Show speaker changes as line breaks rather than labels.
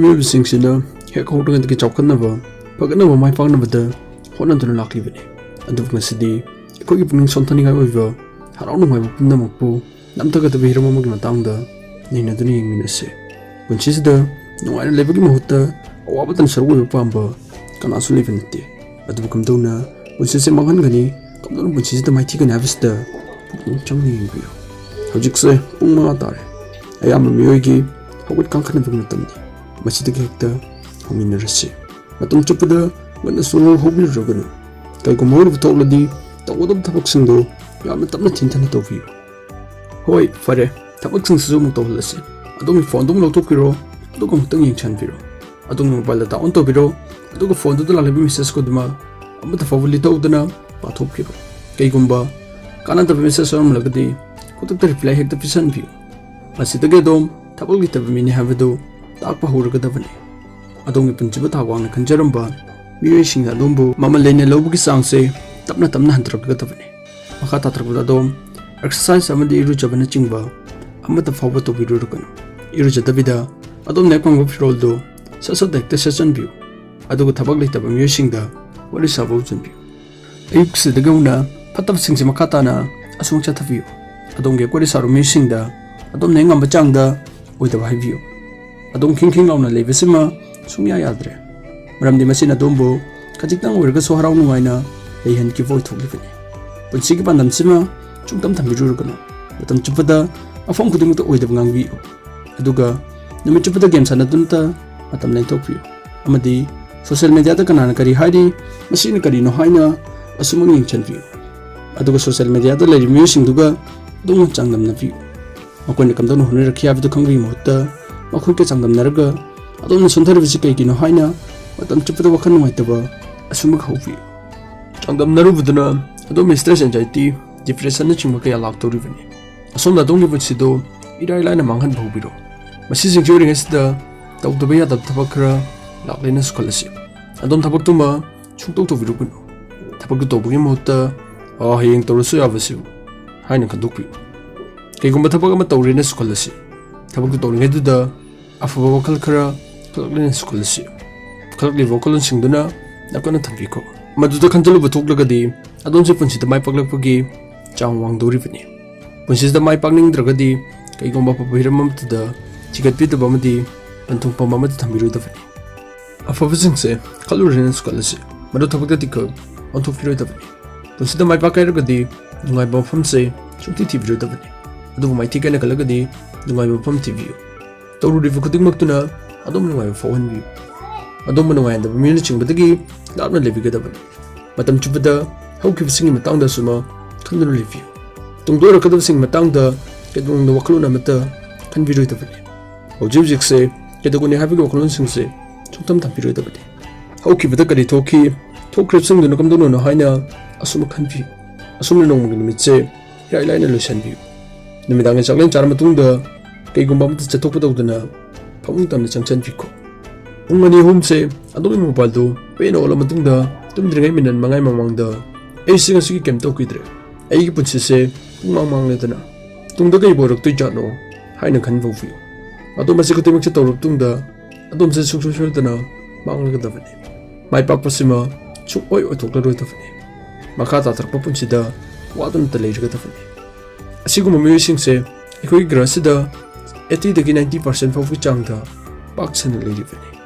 ꯃꯤꯑꯣꯏꯕꯁꯤꯡꯁꯤꯅ ꯍꯦꯛ ꯍꯧꯔꯒꯗꯒꯤ ꯆꯥꯎꯈꯠꯅꯕ ꯐꯒꯠꯅꯕ ꯃꯥꯏ ꯄꯥꯛꯅꯕꯗ ꯍꯣꯠꯅꯗꯨꯅ ꯂꯥꯛꯂꯤꯕꯅꯤ꯫ ꯑꯗꯨꯕꯨ ꯉꯁꯤꯗꯤ ꯑꯩꯈꯣꯏꯒꯤ ꯄꯨꯛꯅꯤꯡ ꯁꯣꯟꯊꯅꯤꯡꯉꯥꯏ ꯑꯣꯏꯕ ꯍꯔꯥꯎ ꯅꯨꯡꯉꯥꯏꯕ ꯄꯨꯝꯅꯃꯛꯄꯨ ꯅꯝꯊꯒꯗꯕ ꯍꯤꯔꯝ ꯑꯃꯒꯤ ꯃꯇꯥꯡꯗ ꯅꯩꯅꯗꯨꯅ ꯌꯦꯡꯃꯤꯟꯅꯁꯤ꯫ ꯄꯨꯟꯁꯤꯁꯤꯗ ꯅꯨꯡꯉꯥꯏꯅ ꯂꯩꯕꯒꯤ ꯃꯍꯨꯠꯇ ꯑꯋꯥꯕꯇꯅ ꯁꯔꯨꯛ ꯑꯣꯏꯕ ꯄꯥꯝꯕ ꯀꯅꯥꯁꯨ ꯂꯩꯕ ꯅꯠꯇꯦ꯫ ꯑꯗꯨꯕꯨ ꯀꯝꯗꯧꯅ ꯄꯨꯟꯁꯤꯁꯦ ꯃꯥꯡꯍꯟꯒꯅꯤ, ꯀꯝꯗꯧꯅ ꯄꯨꯟꯁꯤꯁꯤꯗ ꯃꯥꯏꯊꯤꯒꯅꯤ ꯍꯥꯏꯕꯁꯤꯗ ꯄꯨꯛꯅꯤꯡ ꯆꯪꯅ ꯌꯦꯡꯕꯤꯌꯨ꯫ ꯍꯧꯖꯤꯛꯁꯦ ꯄꯨꯡ 5 ꯇꯥꯔꯦ꯫ ꯑꯌꯥꯝꯕ ꯃꯤꯑꯣꯏꯒꯤ ꯍꯧꯒꯠ ꯀꯥꯡꯈꯠꯅꯕꯒꯤ ꯃꯇꯝꯅꯤ꯫ ꯃꯁꯤꯗꯒꯤ ꯍꯦꯛꯇ ꯍꯧꯃꯤꯟꯅꯔꯁꯤ꯫ ꯃꯇꯝ ꯆꯨꯞꯄꯗ ꯉꯟꯅ ꯁꯨꯡꯍꯧ ꯍꯧꯕꯤꯔꯨꯔꯒꯅꯨ꯫ ꯀꯩꯒꯨꯝꯕ ꯍꯧꯔꯕ ꯊꯣꯛꯂꯗꯤ ꯇꯧꯒꯗꯕ ꯊꯕꯛꯁꯤꯡꯗꯨ ꯌꯥꯝꯅ ꯇꯞꯅ ꯊꯤꯟꯊꯅ ꯇꯧꯕꯤꯌꯨ꯫ ꯍꯣꯏ, ꯐꯔꯦ, ꯊꯕꯛꯁꯤꯡꯁꯤꯁꯨ ꯑꯃꯨꯛ ꯇꯧꯍꯜꯂꯁꯤ꯫ ꯑꯗꯣꯝꯒꯤ ꯐꯣꯟꯗꯨ ꯑꯃꯨꯛ ꯂꯧꯊꯣꯛꯄꯤꯔꯣ, ꯑꯗꯨꯒ ꯑꯃꯨꯛꯇꯪ ꯌꯦꯡꯁꯤꯟꯕꯤꯔꯣ꯫ ꯑꯗꯣꯝꯒꯤ ꯃꯣꯕꯥꯏꯜ ꯗꯥꯇꯥ ꯑꯣꯟ ꯇꯧꯕꯤꯔꯣ, ꯑꯗꯨꯒ ꯐꯣꯟꯗꯨꯗ ꯂꯥꯛꯂꯤꯕ ꯃꯦꯁꯦꯖ ꯈꯨꯗꯤꯡꯃꯛ ꯑꯃꯠꯇ ꯐꯥꯎꯕ ꯂꯤꯊꯣꯛꯇꯅ ꯄꯥꯊꯣꯛꯄꯤꯔꯣ꯫ ꯀꯩꯒꯨꯝꯕ ꯀꯥꯟꯅꯗꯕ ꯃꯦꯁꯦꯖ ꯑꯣꯏꯔꯝꯂꯒꯗꯤ ꯈꯨꯗꯛꯇ ꯔꯤꯄ꯭ꯂꯥꯏ ꯍꯦꯛꯇ ꯄꯤꯁꯟꯕꯤꯌꯨ꯫ ꯃꯁꯤꯗꯒꯤ ꯑꯗꯣꯝ ꯊꯕꯛ ꯂꯩꯇꯕ ꯃꯤꯅꯤ ꯍꯥꯏꯕꯗꯨ ꯇꯥꯛꯄ ꯍꯧꯔꯒꯗꯕꯅꯤ꯫ ꯑꯗꯣꯝꯒꯤ ꯄꯨꯟꯁꯤꯕꯨ ꯊꯥꯛ ꯋꯥꯡꯅ ꯈꯟꯖꯔꯝꯕ ꯃꯤꯑꯣꯏꯁꯤꯡꯅ ꯑꯗꯣꯝꯕꯨ ꯃꯃꯜ ꯂꯩꯅ ꯂꯧꯕꯒꯤ ꯆꯥꯡꯁꯦ ꯇꯞꯅ ꯇꯞꯅ ꯍꯟꯊꯔꯛꯀꯗꯕꯅꯤ꯫ ꯃꯈꯥ ꯇꯥꯊꯔꯛꯄꯗ ꯑꯗꯣꯝ ꯑꯦꯛꯁꯔꯁꯥꯏꯖ ꯑꯃꯗꯤ ꯏꯔꯨꯖꯕꯅꯆꯤꯡꯕ ꯑꯃꯠꯇ ꯐꯥꯎꯕ ꯇꯧꯕꯤꯔꯨꯔꯒꯅꯨ꯫ ꯏꯔꯨꯖꯗꯕꯤꯗ ꯑꯗꯣꯝꯅ ꯍꯦꯛ ꯐꯪꯕ ꯐꯤꯔꯣꯜꯗꯨ ꯁꯠ ꯍꯦꯛꯇ ꯁꯦꯠꯆꯟꯕꯤꯌꯨ꯫ ꯑꯗꯨꯒ ꯊꯕꯛ ꯂꯩꯇꯕ ꯃꯤꯑꯣꯏꯁꯤꯡꯗ ꯋꯥꯔꯤ ꯁꯥꯕ ꯍꯧꯖꯤꯟꯕꯤꯌꯨ꯫ ꯑꯌꯨꯛꯁꯤꯗꯒꯤ ꯍꯧꯅ ꯐꯠꯇꯕꯁꯤꯡꯁꯤ ꯃꯈꯥ ꯇꯥꯅ ꯑꯁꯨꯝ ꯆꯠꯊꯕꯤꯌꯨ꯫ ꯑꯗꯣꯝꯒꯤ ꯋꯥꯔꯤ ꯁꯥꯔꯨ ꯃꯤꯑꯣꯏꯁꯤꯡꯗ ꯑꯗꯣꯝꯅ ꯉꯝꯕ ꯆꯥꯡꯗ ꯑꯣꯏꯗꯕ ꯍꯥꯏꯕꯤꯌꯨ꯫ ꯑꯗꯣꯝ ꯈꯤꯡ ꯂꯥꯎꯅ ꯂꯩꯕꯁꯤꯃ ꯁꯨꯡꯌꯥ ꯌꯥꯗ꯭ꯔꯦ꯫ ꯃꯔꯝꯗꯤ ꯃꯁꯤꯅ ꯑꯗꯣꯝꯕꯨ ꯈꯖꯤꯛꯇꯪ ꯑꯣꯏꯔꯒꯁꯨ ꯍꯔꯥꯎ ꯅꯨꯡꯉꯥꯏꯅ ꯂꯩꯍꯟꯈꯤꯕ ꯑꯣꯏꯊꯣꯛꯂꯤꯕꯅꯤ꯫ ꯄꯨꯟꯁꯤꯒꯤ ꯄꯥꯟꯗꯝꯁꯤꯃ ꯁꯨꯡꯇꯝ ꯊꯝꯕꯤꯔꯨꯔꯒꯅꯨ꯫ ꯃꯇꯝ ꯆꯨꯞꯄꯗ ꯃꯐꯝ ꯈꯨꯗꯤꯡꯃꯛꯇ ꯑꯣꯏꯗꯕ ꯉꯥꯡꯕꯤꯌꯨ꯫ ꯑꯗꯨꯒ ꯅꯨꯃꯤꯠ ꯆꯨꯞꯄꯗ ꯒꯦꯝ ꯁꯥꯟꯅꯗꯨꯅꯇ ꯃꯇꯝ ꯂꯦꯟꯊꯣꯛꯄꯤꯌꯨ꯫ ꯑꯃꯗꯤ ꯁꯣꯁꯤꯌꯦꯜ ꯃꯤꯗꯤꯌꯥꯗ ꯀꯅꯥꯅ ꯀꯔꯤ ꯍꯥꯏꯔꯤ, ꯃꯁꯤꯅ ꯀꯔꯤꯅꯣ ꯍꯥꯏꯅ ꯑꯁꯨꯃꯛ ꯌꯦꯡꯁꯤꯟꯕꯤꯌꯨ꯫ ꯑꯗꯨꯒ ꯁꯣꯁꯤꯌꯦꯜ ꯃꯤꯗꯤꯌꯥꯗ ꯂꯩꯔꯤꯕ ꯃꯤꯑꯣꯏꯁꯤꯡꯗꯨꯒ ꯑꯗꯣꯝꯅ ꯆꯥꯡꯗꯝꯅꯕꯤꯌꯨ꯫ ꯃꯈꯣꯏꯅ ꯀꯝꯗꯧꯅ ꯍꯣꯠꯅꯔꯛꯈꯤ ꯍꯥꯏꯕꯗꯨ ꯈꯪꯕꯒꯤ ꯃꯍꯨꯠꯇ ꯃꯈꯣꯏꯒ ꯆꯥꯡꯗꯝꯅꯔꯒ ꯑꯗꯣꯝꯅ ꯁꯣꯟꯊꯔꯤꯕꯁꯤ ꯀꯩꯒꯤꯅꯣ ꯍꯥꯏꯅ ꯃꯇꯝ ꯆꯨꯞꯄꯗ ꯋꯥꯈꯜ ꯅꯨꯡꯉꯥꯏꯇꯕ ꯑꯁꯨꯃꯛ ꯍꯧꯕꯤꯌꯨ꯫ ꯆꯥꯡꯗꯝꯅꯔꯨꯕꯗꯨꯅ ꯑꯗꯣꯝꯒꯤ ꯁ꯭ꯇ꯭ꯔꯦꯁ, ꯑꯦꯟꯖꯥꯏꯇꯤ, ꯗꯤꯄ꯭ꯔꯦꯁꯟꯅꯆꯤꯡꯕ ꯀꯌꯥ ꯂꯥꯛꯇꯧꯔꯤꯕꯅꯤ꯫ ꯑꯁꯣꯝꯅ ꯑꯗꯣꯝꯒꯤ ꯄꯨꯟꯁꯤꯗꯨ ꯏꯔꯥꯏ ꯂꯥꯏꯅ ꯃꯥꯡꯍꯟꯕ ꯍꯧꯕꯤꯔꯣ꯫ ꯃꯁꯤꯁꯤꯡꯁꯤ ꯑꯣꯏꯔꯤꯉꯩꯁꯤꯗ ꯇꯧꯗꯕ ꯌꯥꯗꯕ ꯊꯕꯛ ꯈꯔ ꯂꯥꯛꯂꯦꯅꯁꯨ ꯈꯜꯂꯁꯤ꯫ ꯑꯗꯣꯝ ꯊꯕꯛꯇꯨꯃ ꯁꯨꯡꯇꯧ ꯇꯧꯕꯤꯔꯨꯒꯅꯨ꯫ ꯊꯕꯛꯇꯨ ꯇꯧꯕꯒꯤ ꯃꯍꯨꯠꯇ ꯍꯌꯦꯡ ꯇꯧꯔꯁꯨ ꯌꯥꯕꯁꯤꯕꯨ ꯍꯥꯏꯅ ꯈꯟꯗꯣꯛꯄꯤꯌꯨ꯫ ꯀꯩꯒꯨꯝꯕ ꯊꯕꯛ ꯑꯃ ꯇꯧꯔꯦꯅꯁꯨ ꯈꯜꯂꯁꯤ꯫ ꯊꯕꯛꯇꯨ ꯇꯧꯔꯤꯉꯩꯗꯨꯗ ꯑꯐꯕ ꯋꯥꯈꯜ ꯈꯔ ꯈꯜꯂꯛꯂꯦꯅꯁꯨ ꯈꯜꯂꯁꯤ꯫ ꯈꯜꯂꯛꯂꯤꯕ ꯋꯥꯈꯜꯂꯣꯟꯁꯤꯡꯗꯨꯅ ꯅꯥꯀꯟꯅ ꯊꯝꯕꯤꯈꯣ꯫ ꯃꯗꯨꯗ ꯈꯟꯖꯤꯜꯂꯨꯕ ꯊꯣꯛꯂꯒꯗꯤ ꯑꯗꯣꯝꯁꯦ ꯄꯨꯟꯁꯤꯗ ꯃꯥꯏ ꯄꯥꯛꯂꯛꯄꯒꯤ ꯆꯥꯡ ꯋꯥꯡꯗꯧꯔꯤꯕꯅꯤ꯫ ꯄꯨꯟꯁꯤꯁꯤꯗ ꯃꯥꯏ ꯄꯥꯛꯅꯤꯡꯗ꯭ꯔꯒꯗꯤ ꯀꯩꯒꯨꯝꯕ ꯑꯐꯕ ꯍꯤꯔꯝ ꯑꯃꯠꯇꯗ ꯊꯤꯒꯠꯄꯤꯗꯕ ꯑꯃꯗꯤ ꯄꯟꯊꯨꯡꯐꯝ ꯑꯃꯗ ꯊꯝꯕꯤꯔꯣꯏꯗꯕꯅꯤ꯫ ꯑꯐꯕꯁꯤꯡꯁꯦ ꯈꯜꯂꯨꯔꯦꯅꯁꯨ ꯈꯜꯂꯁꯤ, ꯃꯗꯨ ꯊꯕꯛꯇꯗꯤ ꯈꯛ ꯑꯣꯟꯊꯣꯛꯄꯤꯔꯣꯏꯗꯕꯅꯤ꯫ ꯄꯨꯟꯁꯤꯗ ꯃꯥꯏ ꯄꯥꯛꯀꯦ ꯍꯥꯏꯔꯒꯗꯤ ꯅꯨꯡꯉꯥꯏꯕ ꯃꯐꯝꯁꯦ ꯁꯨꯡꯊꯤ ꯊꯤꯕꯤꯔꯣꯏꯗꯕꯅꯤ꯫ ꯑꯗꯨꯕꯨ ꯃꯥꯏꯊꯤꯒꯦꯅ ꯈꯜꯂꯒꯗꯤ ꯅꯨꯡꯉꯥꯏꯕ ꯃꯐꯝ ꯊꯤꯕꯤꯌꯨ꯫ ꯇꯧꯔꯨꯔꯤꯕ ꯈꯨꯗꯤꯡꯃꯛꯇꯨꯅ ꯑꯗꯣꯝ ꯅꯨꯡꯉꯥꯏꯕ ꯐꯥꯎꯍꯟꯕꯤꯌꯨ꯫ ꯑꯗꯣꯝꯕꯨ ꯅꯨꯡꯉꯥꯏꯍꯟꯗꯕ ꯃꯤꯑꯣꯏꯁꯤꯡꯗꯒꯤ ꯂꯥꯞꯅ ꯂꯩꯕꯤꯒꯗꯕꯅꯤ꯫ ꯃꯇꯝ ꯆꯨꯞꯄꯗ ꯍꯧꯈꯤꯕꯁꯤꯡꯒꯤ ꯃꯇꯥꯡꯗ ꯑꯁꯨꯃꯛ ꯈꯟꯗꯨꯅ ꯂꯩꯕꯤꯌꯨ꯫ ꯇꯨꯡꯗ ꯑꯣꯏꯔꯛꯀꯗꯕꯁꯤꯡꯒꯤ ꯃꯇꯥꯡꯗ ꯀꯩꯗꯧꯅꯨꯡꯗ ꯋꯥꯈꯜꯂꯣꯟ ꯑꯃꯠꯇ ꯈꯟꯕꯤꯔꯣꯏꯗꯕꯅꯤ꯫ ꯍꯧꯖꯤꯛꯁꯦ ꯀꯩꯗꯧꯒꯅꯤ ꯍꯥꯏꯕꯒꯤ ꯋꯥꯈꯜꯂꯣꯟꯁꯤꯡꯁꯦ ꯁꯨꯡꯊꯝ ꯊꯝꯕꯤꯔꯣꯏꯗꯕꯅꯤ꯫ ꯍꯧꯈꯤꯕꯗ ꯀꯔꯤ ꯊꯣꯛꯈꯤ, ꯊꯣꯛꯈ꯭ꯔꯤꯕꯁꯤꯡꯗꯨꯅ ꯀꯝꯗꯧꯅꯅꯣ ꯍꯥꯏꯅ ꯑꯁꯨꯃꯛ ꯈꯟꯕꯤꯌꯨ꯫ ꯑꯁꯨꯝꯅ ꯅꯣꯡꯃꯒꯤ ꯅꯨꯃꯤꯠꯁꯦ ꯏꯔꯥꯏ ꯂꯥꯏꯅ ꯂꯣꯏꯁꯤꯟꯕꯤꯌꯨ꯫ ꯅꯨꯃꯤꯗꯥꯡꯒꯤ ꯆꯥꯛꯂꯦꯟ ꯆꯥꯔ ꯃꯇꯨꯡꯗ ꯀꯩꯒꯨꯝꯕ ꯑꯃꯠꯇ ꯆꯠꯊꯣꯛꯄ ꯇꯧꯗꯅ ꯐꯃꯨꯡ ꯇꯝꯅ ꯆꯪꯁꯤꯟꯕꯤꯈꯣ꯫ ꯄꯨꯡ 2-3ꯁꯦ ꯑꯗꯣꯝꯒꯤ ꯃꯣꯕꯥꯏꯜꯗꯨ ꯄꯦꯟꯅ ꯑꯣꯜꯂ ꯃꯇꯨꯡꯗ ꯇꯨꯝꯗ꯭ꯔꯤꯉꯩ ꯃꯤꯅꯠ 5 ꯃꯃꯥꯡꯗ ꯑꯩꯁꯦ ꯉꯁꯤꯒꯤ ꯀꯩꯝ ꯇꯧꯈꯤꯗ꯭ꯔꯦ, ꯑꯩꯒꯤ ꯄꯨꯟꯁꯤꯁꯦ ꯄꯨꯡ ꯃꯥꯡꯂꯦꯗꯅ ꯇꯨꯡꯗ ꯀꯩꯕꯨ ꯑꯣꯏꯔꯛꯇꯣꯏꯖꯥꯠꯅꯣ ꯍꯥꯏꯅ ꯈꯟꯕ ꯍꯧꯕꯤꯌꯨ꯫ ꯑꯗꯣꯝ ꯃꯁꯤ ꯈꯨꯗꯤꯡꯃꯛꯁꯦ ꯇꯧꯔꯕ ꯃꯇꯨꯡꯗ ꯑꯗꯣꯝꯁꯦ ꯁꯨꯡꯁꯣꯏ ꯁꯣꯏꯗꯅ ꯃꯥꯡꯂꯒꯗꯕꯅꯤ꯫ ꯃꯥꯏ ꯄꯥꯛꯄꯁꯤꯃ ꯁꯨꯡꯑꯣꯏ ꯑꯣꯏꯊꯣꯛꯂꯔꯣꯏꯗꯕꯅꯤ꯫ ꯃꯈꯥ ꯇꯥꯊꯔꯛꯄ ꯄꯨꯟꯁꯤꯗ ꯋꯥꯗꯨꯅꯇ ꯂꯩꯔꯒꯗꯕꯅꯤ꯫ ꯑꯁꯤꯒꯨꯝꯕ ꯃꯤꯑꯣꯏꯁꯤꯡꯁꯦ ꯑꯩꯈꯣꯏꯒꯤ ꯒ꯭ꯔꯍꯁꯤꯗ 80-90% ꯐꯥꯎꯕꯒꯤ ꯆꯥꯡꯗ ꯄꯥꯛ ꯁꯟꯅ ꯂꯩꯔꯤꯕꯅꯤ꯫